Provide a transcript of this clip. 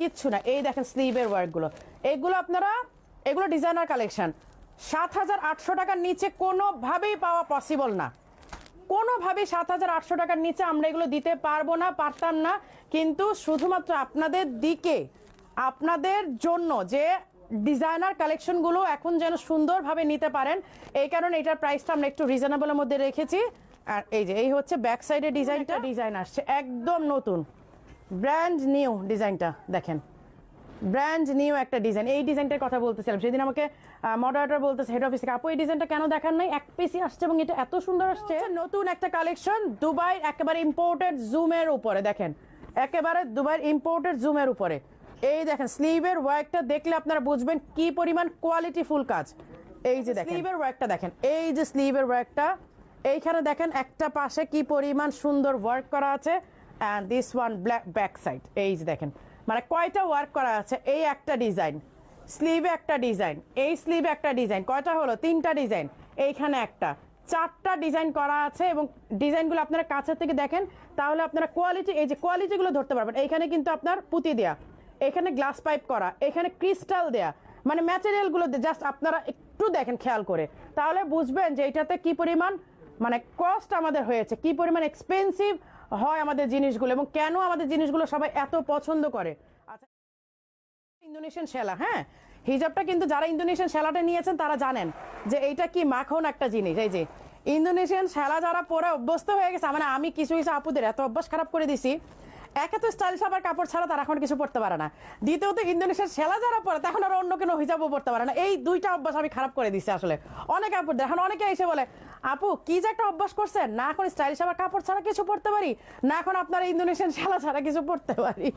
কিচ্ছু না। এই দেখেন স্লিভের ওয়ার্কগুলো, এগুলো আপনারা, এগুলো ডিজাইনার কালেকশন। 7,800 টাকার নিচে কোনোভাবেই পাওয়া পসিবল না, কোনোভাবেই 7,800 টাকার নিচে আমরা এগুলো দিতে পারবো না, পারতাম না। কিন্তু শুধুমাত্র আপনাদের দিকে, আপনাদের জন্য যে ডিজাইনার কালেকশনগুলো এখন যেন সুন্দরভাবে নিতে পারেন, এই কারণে এটার প্রাইসটা আমরা একটু রিজনেবলের মধ্যে রেখেছি। আর এই যে এই হচ্ছে ব্যাক সাইডের ডিজাইনটা, ডিজাইন আসছে একদম নতুন, ব্র্যান্ড নিউ ডিজাইনটা দেখেন, ব্র্যান্ড নিউ একটা ডিজাইন। এই ডিজাইনটার কথা বলতেছিলাম সেদিন, আমাকে মডারেটর বলতেছে হেড অফিস থেকে, আপু এই ডিজাইনটা কেন দেখান নাই, এক পিসই আসছে এবং এটা এত সুন্দর আসছে। নতুন একটা কালেকশন দুবাই একেবারে ইম্পোর্টেড জুমের উপরে, দেখেন একেবারে দুবাইয়ের ইম্পোর্টেড জুমের উপরে। এই দেখেন স্লিভের ওয়ার্কটা দেখলে আপনারা বুঝবেন কি পরিমাণ কোয়ালিটিফুল কাজ। এই যে দেখেন স্লিভের ওয়ার্কটা দেখেন, এই যে স্লিভের ওয়ার্কটা, এইখানে দেখেন একটা পাশে কি পরিমাণ সুন্দর ওয়ার্ক করা আছে, and this one back side, এই যে দেখেন মানে কয়টা ওয়ার্ক করা আছে। এই একটা ডিজাইন, স্লিভে একটা ডিজাইন, এই স্লিভে একটা ডিজাইন, কয়টা হলো, 3টা ডিজাইন, এইখানে একটা, 4টা ডিজাইন করা আছে। এবং ডিজাইনগুলো আপনারা কাছে থেকে দেখেন তাহলে আপনারা কোয়ালিটি, এই যে কোয়ালিটিগুলো ধরতে পারবেন। এইখানে কিন্তু আপনার পুঁতি দেয়া, এখানে গ্লাস পাইপ করা, এখানে ক্রিস্টাল দেয়া, মানে ম্যাটেরিয়ালগুলো জাস্ট আপনারা একটু দেখেন খেয়াল করে, তাহলে বুঝবেন যে এটাতে কি পরিমাণ মানে কস্ট আমাদের হয়েছে, কি পরিমাণ এক্সপেন্সিভ হয় আমাদের জিনিসগুলো, এবং কেন আমাদের জিনিসগুলো সবাই এত পছন্দ করে। আচ্ছা, ইন্দোনেশিয়ান সেলা, হ্যাঁ হিজাবটা কিন্তু যারা ইন্দোনেশিয়ান সেলাটা নিয়েছেন তারা জানেন যে এইটা কি মাখন একটা জিনিস। এই যে ইন্দোনেশিয়ান সেলা যারা পরে অভ্যস্ত হয়ে গেছে, মানে আমি কিছু কিছু আপুদের এত অভ্যাস খারাপ করে দিছি, একে তো স্টাইল সাবার কাপড় ছাড়া তারা এখন কিছু পড়তে পারে না, দ্বিতীয়ত ইন্দোনেশিয়ার সেলা যারা পরে তখন আর অন্য কোনো হিজাবও পড়তে পারে না। এই দুইটা অভ্যাস আমি খারাপ করে দিচ্ছি আসলে অনেক আপুর। এখন অনেকে এসে বলে, আপু কি যে একটা অভ্যাস করছেন, না এখন স্টাইল সাবার কাপড় ছাড়া কিছু পড়তে পারি, না এখন আপনারা ইন্দোনেশিয়ান সেলা ছাড়া কিছু পড়তে পারি।